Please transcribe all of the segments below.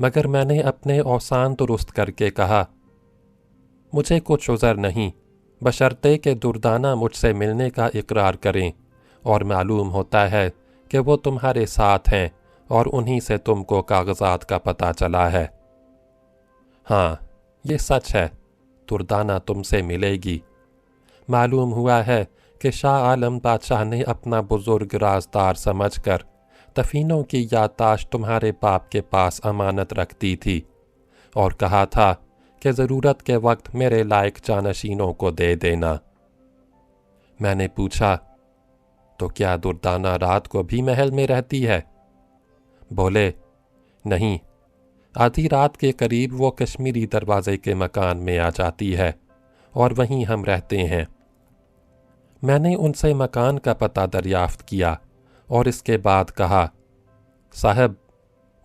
مگر میں نے اپنے اوسان درست کر کے کہا، مجھے کچھ عذر نہیں، بشرطے کہ دردانہ مجھ سے ملنے کا اقرار کریں، اور معلوم ہوتا ہے کہ وہ تمہارے ساتھ ہیں اور انہی سے تم کو کاغذات کا پتہ چلا ہے۔ ہاں، یہ سچ ہے، دردانہ تم سے ملے گی۔ معلوم ہوا ہے کہ شاہ عالم بادشاہ نے اپنا بزرگ رازدار سمجھ کر دفینوں کی یادداشت تمہارے باپ کے پاس امانت رکھ دی تھی، اور کہا تھا کہ ضرورت کے وقت میرے لائق جانشینوں کو دے دینا۔ میں نے پوچھا، تو کیا دردانہ رات کو بھی محل میں رہتی ہے؟ بولے، نہیں، آدھی رات کے قریب وہ کشمیری دروازے کے مکان میں آ جاتی ہے، اور وہیں ہم رہتے ہیں۔ میں نے ان سے مکان کا پتہ دریافت کیا، اور اس کے بعد کہا، صاحب،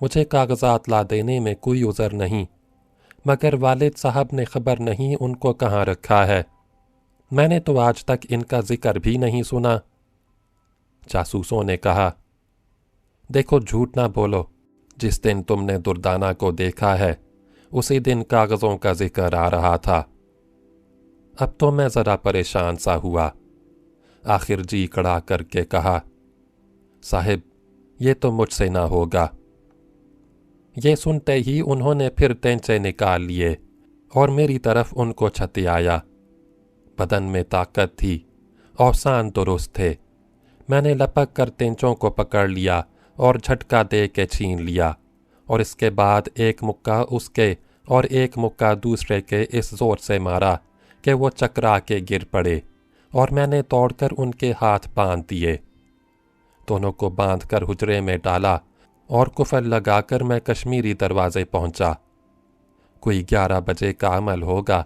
مجھے کاغذات لا دینے میں کوئی عذر نہیں، مگر والد صاحب نے خبر نہیں ان کو کہاں رکھا ہے۔ میں نے تو آج تک ان کا ذکر بھی نہیں سنا۔ جاسوسوں نے کہا، دیکھو، جھوٹ نہ بولو، جس دن تم نے دردانہ کو دیکھا ہے اسی دن کاغذوں کا ذکر آ رہا تھا۔ اب تو میں ذرا پریشان سا ہوا، آخر جی کڑا کر کے کہا، صاحب، یہ تو مجھ سے نہ ہوگا۔ یہ سنتے ہی انہوں نے پھر تینچے نکال لیے اور میری طرف ان کو چھتیایا۔ بدن میں طاقت تھی، اوسان درست تھے۔ میں نے لپک کر تینچوں کو پکڑ لیا اور جھٹکا دے کے چھین لیا، اور اس کے بعد ایک مکہ اس کے اور ایک مکہ دوسرے کے اس زور سے مارا کہ وہ چکرا کے گر پڑے، اور میں نے توڑ کر ان کے ہاتھ باندھ دیے۔ دونوں کو باندھ کر حجرے میں ڈالا اور کفل لگا کر میں کشمیری دروازے پہنچا۔ کوئی 11 بجے کا عمل ہوگا۔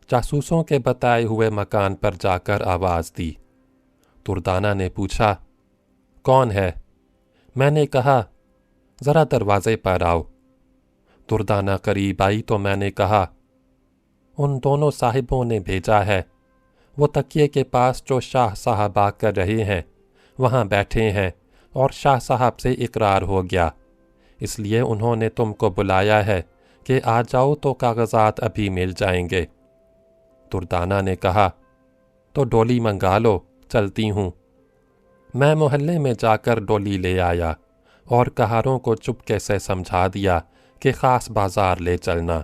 جاسوسوں کے بتائے ہوئے مکان پر جا کر آواز دی۔ دردانہ نے پوچھا، کون ہے؟ میں نے کہا، ذرا دروازے پر آؤ۔ دردانہ قریب آئی تو میں نے کہا، ان دونوں صاحبوں نے بھیجا ہے، وہ تکیے کے پاس جو شاہ صاحب آ کر رہے ہیں وہاں بیٹھے ہیں، اور شاہ صاحب سے اقرار ہو گیا، اس لیے انہوں نے تم کو بلایا ہے کہ آ جاؤ تو کاغذات ابھی مل جائیں گے۔ دردانہ نے کہا، تو ڈولی منگا لو، چلتی ہوں۔ میں محلے میں جا کر ڈولی لے آیا اور کہاروں کو چپکے سے سمجھا دیا کہ خاص بازار لے چلنا۔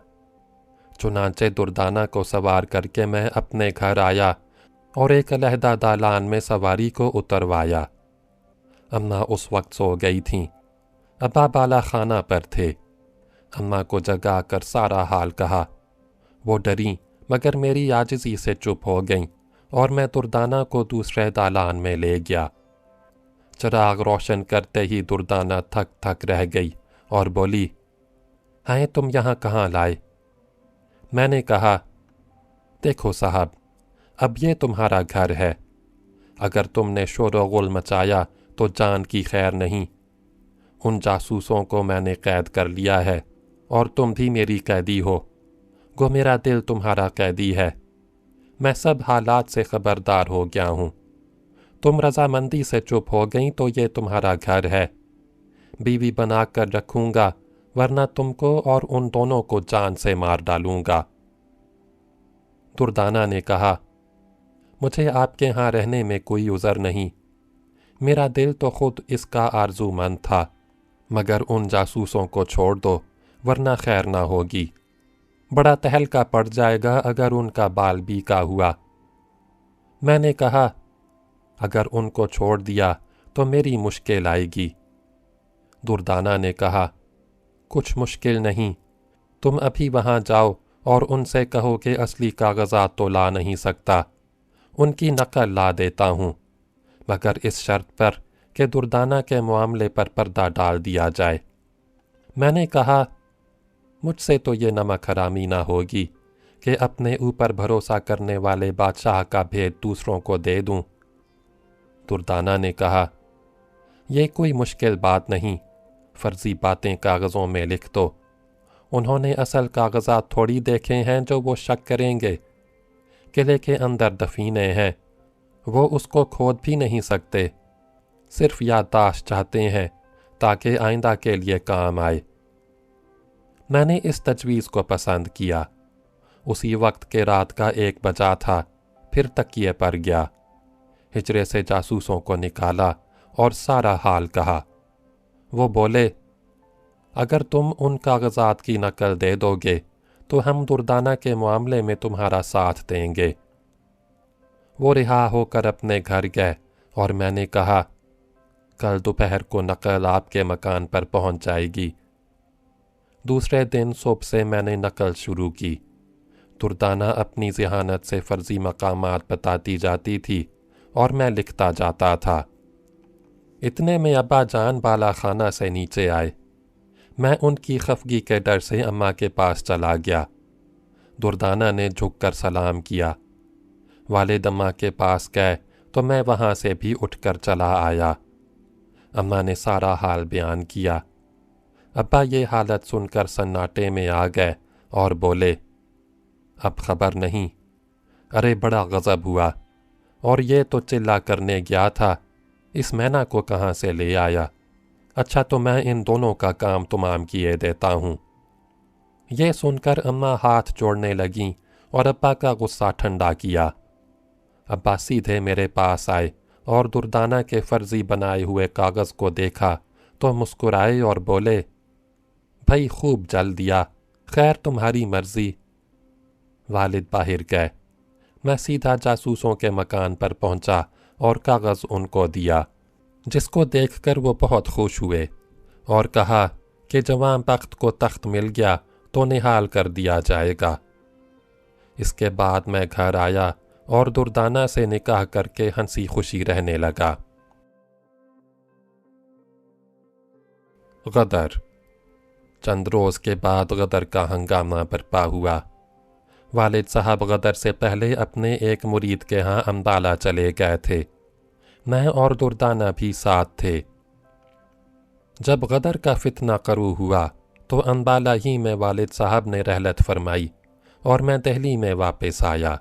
چنانچہ دردانہ کو سوار کر کے میں اپنے گھر آیا اور ایک علیحدہ دالان میں سواری کو اتروایا۔ اماں اس وقت سو گئی تھیں، ابا بالا خانہ پر تھے۔ اماں کو جگا کر سارا حال کہا۔ وہ ڈریں مگر میری عاجزی سے چپ ہو گئیں، اور میں دردانہ کو دوسرے دالان میں لے گیا۔ چراغ روشن کرتے ہی دردانہ تھک تھک رہ گئی اور بولی، ہیں تم یہاں کہاں لائے؟ میں نے کہا، دیکھو صاحب، اب یہ تمہارا گھر ہے، اگر تم نے شور و غل مچایا تو جان کی خیر نہیں۔ ان جاسوسوں کو میں نے قید کر لیا ہے، اور تم بھی میری قیدی ہو، گو میرا دل تمہارا قیدی ہے۔ میں سب حالات سے خبردار ہو گیا ہوں۔ تم رضامندی سے چپ ہو گئیں تو یہ تمہارا گھر ہے۔ بیوی بنا کر رکھوں گا، ورنہ تم کو اور ان دونوں کو جان سے مار ڈالوں گا۔ دردانہ نے کہا، مجھے آپ کے ہاں رہنے میں کوئی عذر نہیں، میرا دل تو خود اس کا آرزو مند تھا، مگر ان جاسوسوں کو چھوڑ دو ورنہ خیر نہ ہوگی، بڑا تہلکا پڑ جائے گا اگر ان کا بال بیکا ہوا۔ میں نے کہا، اگر ان کو چھوڑ دیا تو میری مشکل آئے گی۔ دردانہ نے کہا، کچھ مشکل نہیں، تم ابھی وہاں جاؤ اور ان سے کہو کہ اصلی کاغذات تو لا نہیں سکتا، ان کی نقل لا دیتا ہوں، مگر اس شرط پر کہ دردانہ کے معاملے پر پردہ ڈال دیا جائے۔ میں نے کہا، مجھ سے تو یہ نمک حرامی نہ ہوگی کہ اپنے اوپر بھروسہ کرنے والے بادشاہ کا بھید دوسروں کو دے دوں۔ دردانہ نے کہا، یہ کوئی مشکل بات نہیں، فرضی باتیں کاغذوں میں لکھ دو، انہوں نے اصل کاغذات تھوڑی دیکھے ہیں جو وہ شک کریں گے۔ قلعے کے اندر دفینے ہیں، وہ اس کو کھود بھی نہیں سکتے، صرف یادداشت چاہتے ہیں تاکہ آئندہ کے لیے کام آئے۔ میں نے اس تجویز کو پسند کیا۔ اسی وقت کے رات کا 1 بجا تھا، پھر تکیے پر گیا، ہجرے سے جاسوسوں کو نکالا اور سارا حال کہا۔ وہ بولے، اگر تم ان کاغذات کی نقل دے دو گے تو ہم دردانہ کے معاملے میں تمہارا ساتھ دیں گے۔ وہ رہا ہو کر اپنے گھر گئے اور میں نے کہا، کل دوپہر کو نقل آپ کے مکان پر پہنچ جائے گی۔ دوسرے دن صبح سے میں نے نقل شروع کی۔ دردانہ اپنی ذہانت سے فرضی مقامات بتاتی جاتی تھی اور میں لکھتا جاتا تھا۔ اتنے میں ابا جان بالا خانہ سے نیچے آئے۔ میں ان کی خفگی کے ڈر سے اماں کے پاس چلا گیا۔ دردانہ نے جھک کر سلام کیا۔ والد اماں کے پاس گئے تو میں وہاں سے بھی اٹھ کر چلا آیا۔ اماں نے سارا حال بیان کیا۔ ابا یہ حالت سن کر سناٹے میں آ گئے اور بولے، اب خبر نہیں؟ ارے بڑا غضب ہوا، اور یہ تو چلا کرنے گیا تھا، اس مینا کو کہاں سے لے آیا؟ اچھا تو میں ان دونوں کا کام تمام کیے دیتا ہوں۔ یہ سن کر اماں ہاتھ جوڑنے لگیں اور ابا کا غصہ ٹھنڈا کیا۔ ابا سیدھے میرے پاس آئے اور دردانہ کے فرضی بنائے ہوئے کاغذ کو دیکھا تو مسکرائے اور بولے، بھائی خوب جل دیا، خیر تمہاری مرضی۔ والد باہر گئے۔ میں سیدھا جاسوسوں کے مکان پر پہنچا اور کاغذ ان کو دیا، جس کو دیکھ کر وہ بہت خوش ہوئے اور کہا کہ جوان بخت کو تخت مل گیا تو نہال کر دیا جائے گا۔ اس کے بعد میں گھر آیا اور دردانہ سے نکاح کر کے ہنسی خوشی رہنے لگا۔ غدر۔ چند روز کے بعد غدر کا ہنگامہ برپا ہوا۔ والد صاحب غدر سے پہلے اپنے ایک مرید کے ہاں امبالہ چلے گئے تھے۔ میں اور دردانہ بھی ساتھ تھے۔ جب غدر کا فتنہ قروع ہوا تو امبالہ ہی میں والد صاحب نے رحلت فرمائی اور میں دہلی میں واپس آیا،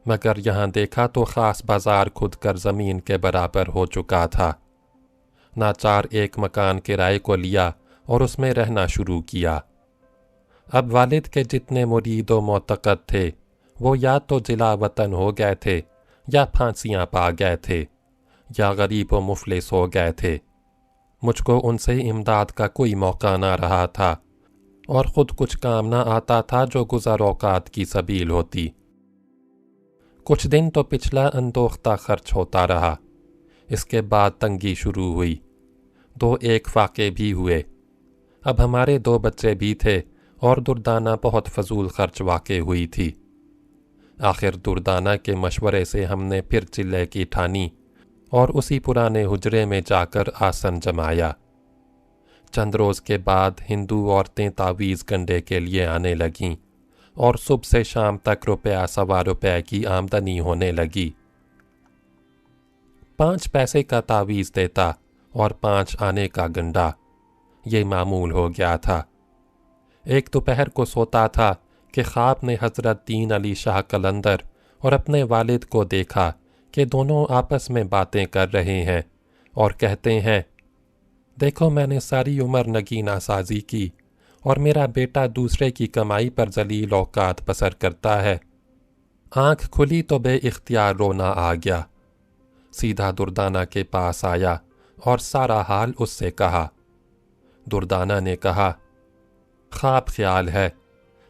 مگر یہاں دیکھا تو خاص بازار کھد کر زمین کے برابر ہو چکا تھا۔ ناچار ایک مکان کرائے کو لیا اور اس میں رہنا شروع کیا۔ اب والد کے جتنے مرید و معتقد تھے وہ یا تو جلا وطن ہو گئے تھے یا پھانسیاں پا گئے تھے یا غریب و مفلس ہو گئے تھے۔ مجھ کو ان سے امداد کا کوئی موقع نہ رہا تھا اور خود کچھ کام نہ آتا تھا جو گزر اوقات کی سبیل ہوتی۔ کچھ دن تو پچھلا اندوختہ خرچ ہوتا رہا، اس کے بعد تنگی شروع ہوئی، 2 فاقے بھی ہوئے۔ اب ہمارے 2 بچے بھی تھے اور دردانہ بہت فضول خرچ واقع ہوئی تھی۔ آخر دردانہ کے مشورے سے ہم نے پھر چلے کی ٹھانی اور اسی پرانے حجرے میں جا کر آسن جمایا۔ چند روز کے بعد ہندو عورتیں تعویذ گنڈے کے لیے آنے لگیں اور صبح سے شام تک روپیہ کی آمدنی ہونے لگی۔ 5 پیسے کا تعویذ دیتا اور 5 آنے کا گنڈا، یہ معمول ہو گیا تھا۔ ایک دوپہر کو سوتا تھا کہ خواب نے حضرت دین علی شاہ قلندر اور اپنے والد کو دیکھا کہ دونوں آپس میں باتیں کر رہے ہیں اور کہتے ہیں، دیکھو میں نے ساری عمر نگینہ سازی کی اور میرا بیٹا دوسرے کی کمائی پر ذلیل اوقات بسر کرتا ہے۔ آنکھ کھلی تو بے اختیار رونا آ گیا۔ سیدھا دردانہ کے پاس آیا اور سارا حال اس سے کہا۔ دردانہ نے کہا، خواب خیال ہے،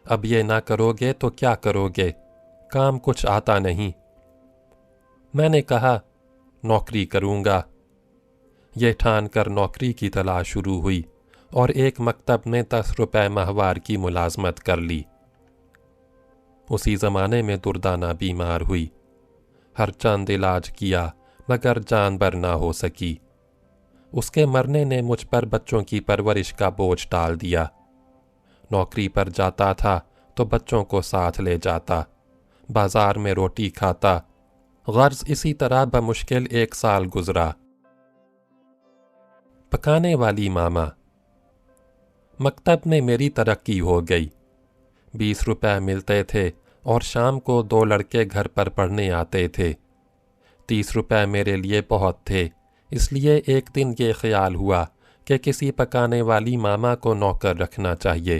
اب یہ نہ کرو گے تو کیا کرو گے؟ کام کچھ آتا نہیں۔ میں نے کہا، نوکری کروں گا۔ یہ ٹھان کر نوکری کی تلاش شروع ہوئی اور ایک مکتب میں 10 روپے ماہوار کی ملازمت کر لی۔ اسی زمانے میں دردانہ بیمار ہوئی۔ ہر چند علاج کیا مگر جان بر نہ ہو سکی۔ اس کے مرنے نے مجھ پر بچوں کی پرورش کا بوجھ ڈال دیا۔ نوکری پر جاتا تھا تو بچوں کو ساتھ لے جاتا، بازار میں روٹی کھاتا، غرض اسی طرح بمشکل 1 سال گزرا۔ پکانے والی ماما۔ مکتب میں میری ترقی ہو گئی۔ 20 روپے ملتے تھے اور شام کو 2 لڑکے گھر پر پڑھنے آتے تھے۔ 30 روپے میرے لیے بہت تھے، اس لیے ایک دن یہ خیال ہوا کہ کسی پکانے والی ماما کو نوکر رکھنا چاہیے۔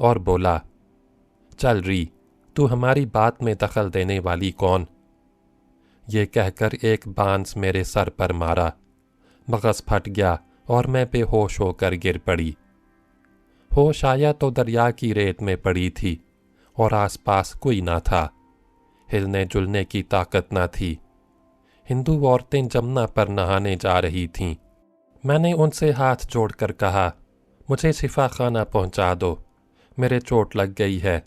اور بولا، چل ری، تو ہماری بات میں دخل دینے والی کون؟ یہ کہہ کر ایک بانس میرے سر پر مارا، مغز پھٹ گیا اور میں بے ہوش ہو کر گر پڑی۔ ہوش آیا تو دریا کی ریت میں پڑی تھی اور آس پاس کوئی نہ تھا، ہلنے جلنے کی طاقت نہ تھی۔ ہندو عورتیں جمنا پر نہانے جا رہی تھیں۔ میں نے ان سے ہاتھ جوڑ کر کہا، مجھے شفا خانہ پہنچا دو، میرے چوٹ لگ گئی ہے۔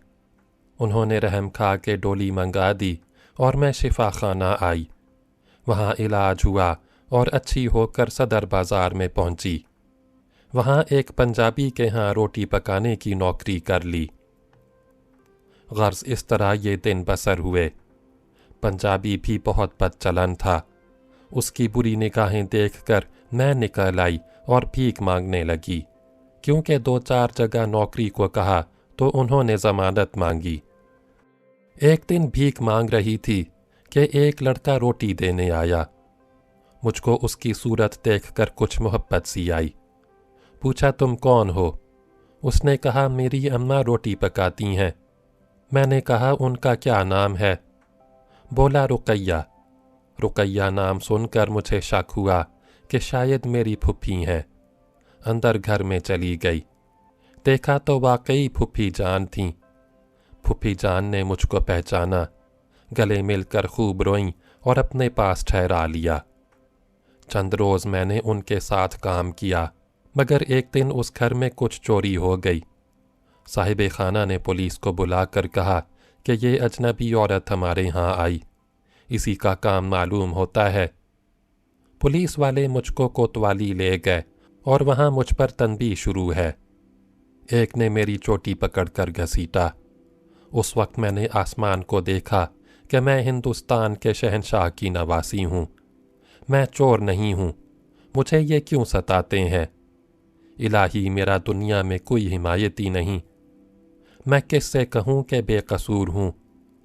انہوں نے رحم کھا کے ڈولی منگا دی اور میں شفا خانہ آئی۔ وہاں علاج ہوا اور اچھی ہو کر صدر بازار میں پہنچی۔ وہاں ایک پنجابی کے ہاں روٹی پکانے کی نوکری کر لی۔ غرض اس طرح یہ دن بسر ہوئے۔ پنجابی بھی بہت بد چلن تھا۔ اس کی بری نگاہیں دیکھ کر میں نکل آئی اور بھیک مانگنے لگی، کیونکہ 2-4 جگہ نوکری کو کہا تو انہوں نے ضمانت مانگی۔ ایک دن بھیک مانگ رہی تھی کہ ایک لڑکا روٹی دینے آیا۔ مجھ کو اس کی صورت دیکھ کر کچھ محبت سی آئی۔ پوچھا، تم کون ہو؟ اس نے کہا، میری اماں روٹی پکاتی ہیں۔ میں نے کہا، ان کا کیا نام ہے؟ بولا، رقیہ۔ رقیہ نام سن کر مجھے شک ہوا کہ شاید میری پھپھی ہیں۔ اندر گھر میں چلی گئی، دیکھا تو واقعی پھپھی جان تھیں۔ پھپھی جان نے مجھ کو پہچانا، گلے مل کر خوب روئیں اور اپنے پاس ٹھہرا لیا۔ چند روز میں نے ان کے ساتھ کام کیا، مگر ایک دن اس گھر میں کچھ چوری ہو گئی۔ صاحب خانہ نے پولیس کو بلا کر کہا کہ یہ اجنبی عورت ہمارے ہاں آئی، اسی کا کام معلوم ہوتا ہے۔ پولیس والے مجھ کو کوتوالی لے گئے اور وہاں مجھ پر تنبیہ شروع ہے۔ ایک نے میری چوٹی پکڑ کر گھسیٹا۔ اس وقت میں نے آسمان کو دیکھا کہ میں ہندوستان کے شہنشاہ کی نواسی ہوں۔ میں چور نہیں ہوں، مجھے یہ کیوں ستاتے ہیں؟ الہی، میرا دنیا میں کوئی حمایتی نہیں۔ میں کس سے کہوں کہ بے قصور ہوں؟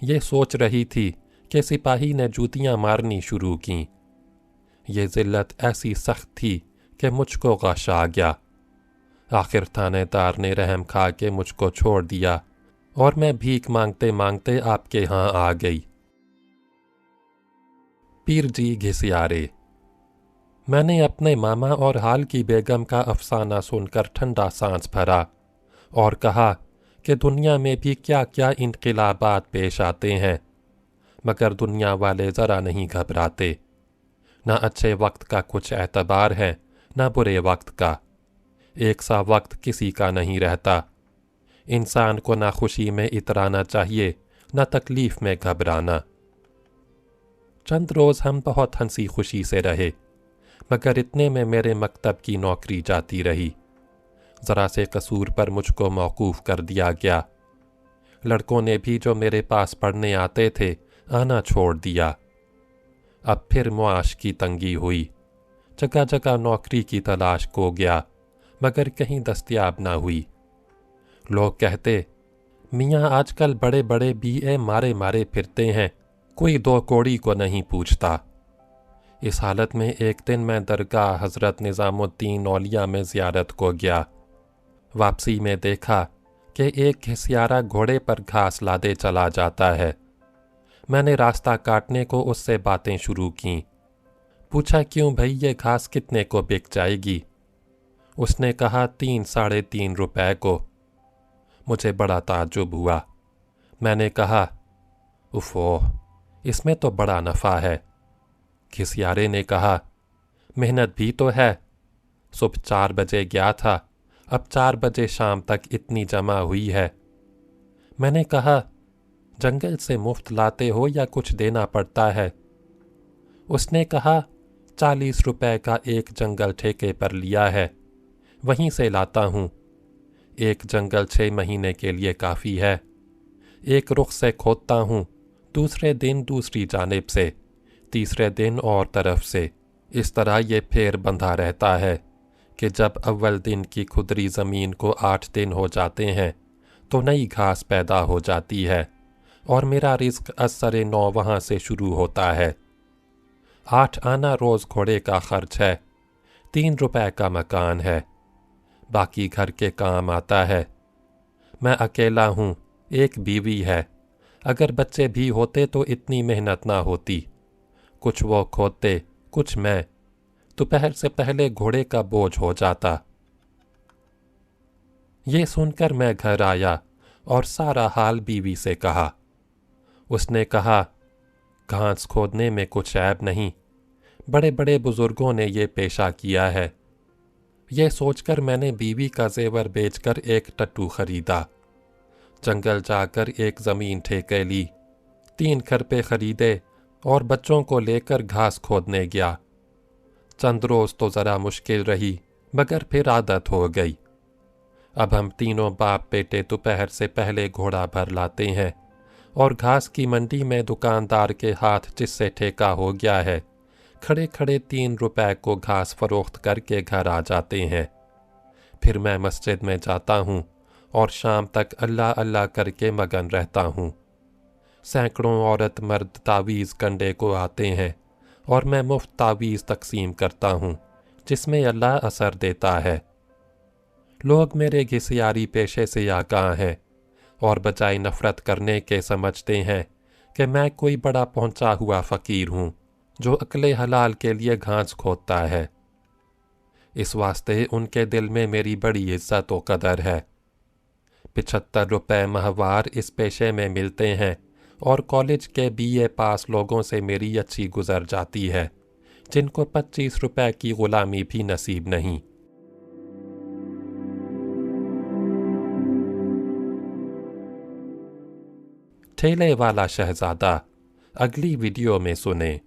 یہ سوچ رہی تھی کہ سپاہی نے جوتیاں مارنی شروع کیں۔ یہ ذلت ایسی سخت تھی کہ مجھ کو غش آ گیا۔ آخر تھانے دار نے رحم کھا کے مجھ کو چھوڑ دیا اور میں بھیک مانگتے مانگتے آپ کے ہاں آ گئی۔ پیر جی گھسیارے۔ میں نے اپنے ماما اور حال کی بیگم کا افسانہ سن کر ٹھنڈا سانس بھرا اور کہا کہ دنیا میں بھی کیا کیا انقلابات پیش آتے ہیں، مگر دنیا والے ذرا نہیں گھبراتے۔ نہ اچھے وقت کا کچھ اعتبار ہے، نہ برے وقت کا۔ ایک سا وقت کسی کا نہیں رہتا۔ انسان کو نہ خوشی میں اترانا چاہیے، نہ تکلیف میں گھبرانا۔ چند روز ہم بہت ہنسی خوشی سے رہے، مگر اتنے میں میرے مکتب کی نوکری جاتی رہی۔ ذرا سے قصور پر مجھ کو موقوف کر دیا گیا۔ لڑکوں نے بھی جو میرے پاس پڑھنے آتے تھے آنا چھوڑ دیا۔ اب پھر معاش کی تنگی ہوئی، جگہ جگہ نوکری کی تلاش کو گیا، مگر کہیں دستیاب نہ ہوئی۔ لوگ کہتے، میاں آج کل بڑے بڑے BA مارے مارے پھرتے ہیں، کوئی 2 کوڑی کو نہیں پوچھتا۔ اس حالت میں ایک دن میں درگاہ حضرت نظام الدین اولیاء میں زیارت کو گیا۔ واپسی میں دیکھا کہ ایک گھسیارا گھوڑے پر گھاس لادے چلا جاتا ہے۔ میں نے راستہ کاٹنے کو اس سے باتیں شروع کیں۔ پوچھا، کیوں بھئی، یہ گھاس کتنے کو بک جائے گی؟ اس نے کہا 3-3.5 روپے کو۔ مجھے بڑا تعجب ہوا۔ میں نے کہا، اوفو، اس میں تو بڑا نفع ہے۔ گھسیارے نے کہا، محنت بھی تو ہے۔ صبح 4 بجے گیا تھا، اب 4 بجے شام تک اتنی جمع ہوئی ہے۔ میں نے کہا، جنگل سے مفت لاتے ہو یا کچھ دینا پڑتا ہے؟ اس نے کہا، 40 روپے کا ایک جنگل ٹھیکے پر لیا ہے، وہیں سے لاتا ہوں۔ ایک جنگل 6 مہینے کے لیے کافی ہے۔ ایک رخ سے کھودتا ہوں، دوسرے دن دوسری جانب سے، تیسرے دن اور طرف سے۔ اس طرح یہ پھیر بندھا رہتا ہے کہ جب اول دن کی کھدری زمین کو 8 دن ہو جاتے ہیں تو نئی گھاس پیدا ہو جاتی ہے، اور میرا رزق از سر 9 وہاں سے شروع ہوتا ہے۔ 8 آنا روز گھوڑے کا خرچ ہے، 3 روپے کا مکان ہے، باقی گھر کے کام آتا ہے۔ میں اکیلا ہوں، ایک بیوی ہے، اگر بچے بھی ہوتے تو اتنی محنت نہ ہوتی، کچھ وہ کھوتے کچھ میں، دوپہر سے پہلے گھوڑے کا بوجھ ہو جاتا۔ یہ سن کر میں گھر آیا اور سارا حال بیوی سے کہا۔ اس نے کہا، گھاس کھودنے میں کچھ عیب نہیں، بڑے بڑے بزرگوں نے یہ پیشہ کیا ہے۔ یہ سوچ کر میں نے بیوی کا زیور بیچ کر ایک ٹٹو خریدا، جنگل جا کر ایک زمین ٹھیکے لی، 3 کھرپے خریدے اور بچوں کو لے کر گھاس کھودنے گیا۔ چند روز تو ذرا مشکل رہی مگر پھر عادت ہو گئی۔ اب ہم تینوں باپ بیٹے دوپہر سے پہلے گھوڑا بھر لاتے ہیں اور گھاس کی منڈی میں دکاندار کے ہاتھ جس سے ٹھیکا ہو گیا ہے، کھڑے کھڑے 3 روپے کو گھاس فروخت کر کے گھر آ جاتے ہیں۔ پھر میں مسجد میں جاتا ہوں اور شام تک اللہ اللہ کر کے مگن رہتا ہوں۔ سینکڑوں عورت مرد تعویذ کنڈے کو آتے ہیں اور میں مفت تعویذ تقسیم کرتا ہوں جس میں اللہ اثر دیتا ہے۔ لوگ میرے گھسیاری پیشے سے آگاہ ہیں اور بجائے نفرت کرنے کے سمجھتے ہیں کہ میں کوئی بڑا پہنچا ہوا فقیر ہوں جو اکل حلال کے لیے گھاس کھودتا ہے۔ اس واسطے ان کے دل میں میری بڑی عزت و قدر ہے۔ 75 روپے ماہوار اس پیشے میں ملتے ہیں اور کالج کے BA پاس لوگوں سے میری اچھی گزر جاتی ہے جن کو 25 روپے کی غلامی بھی نصیب نہیں۔ ٹھیلے والا شہزادہ اگلی ویڈیو میں سنیں۔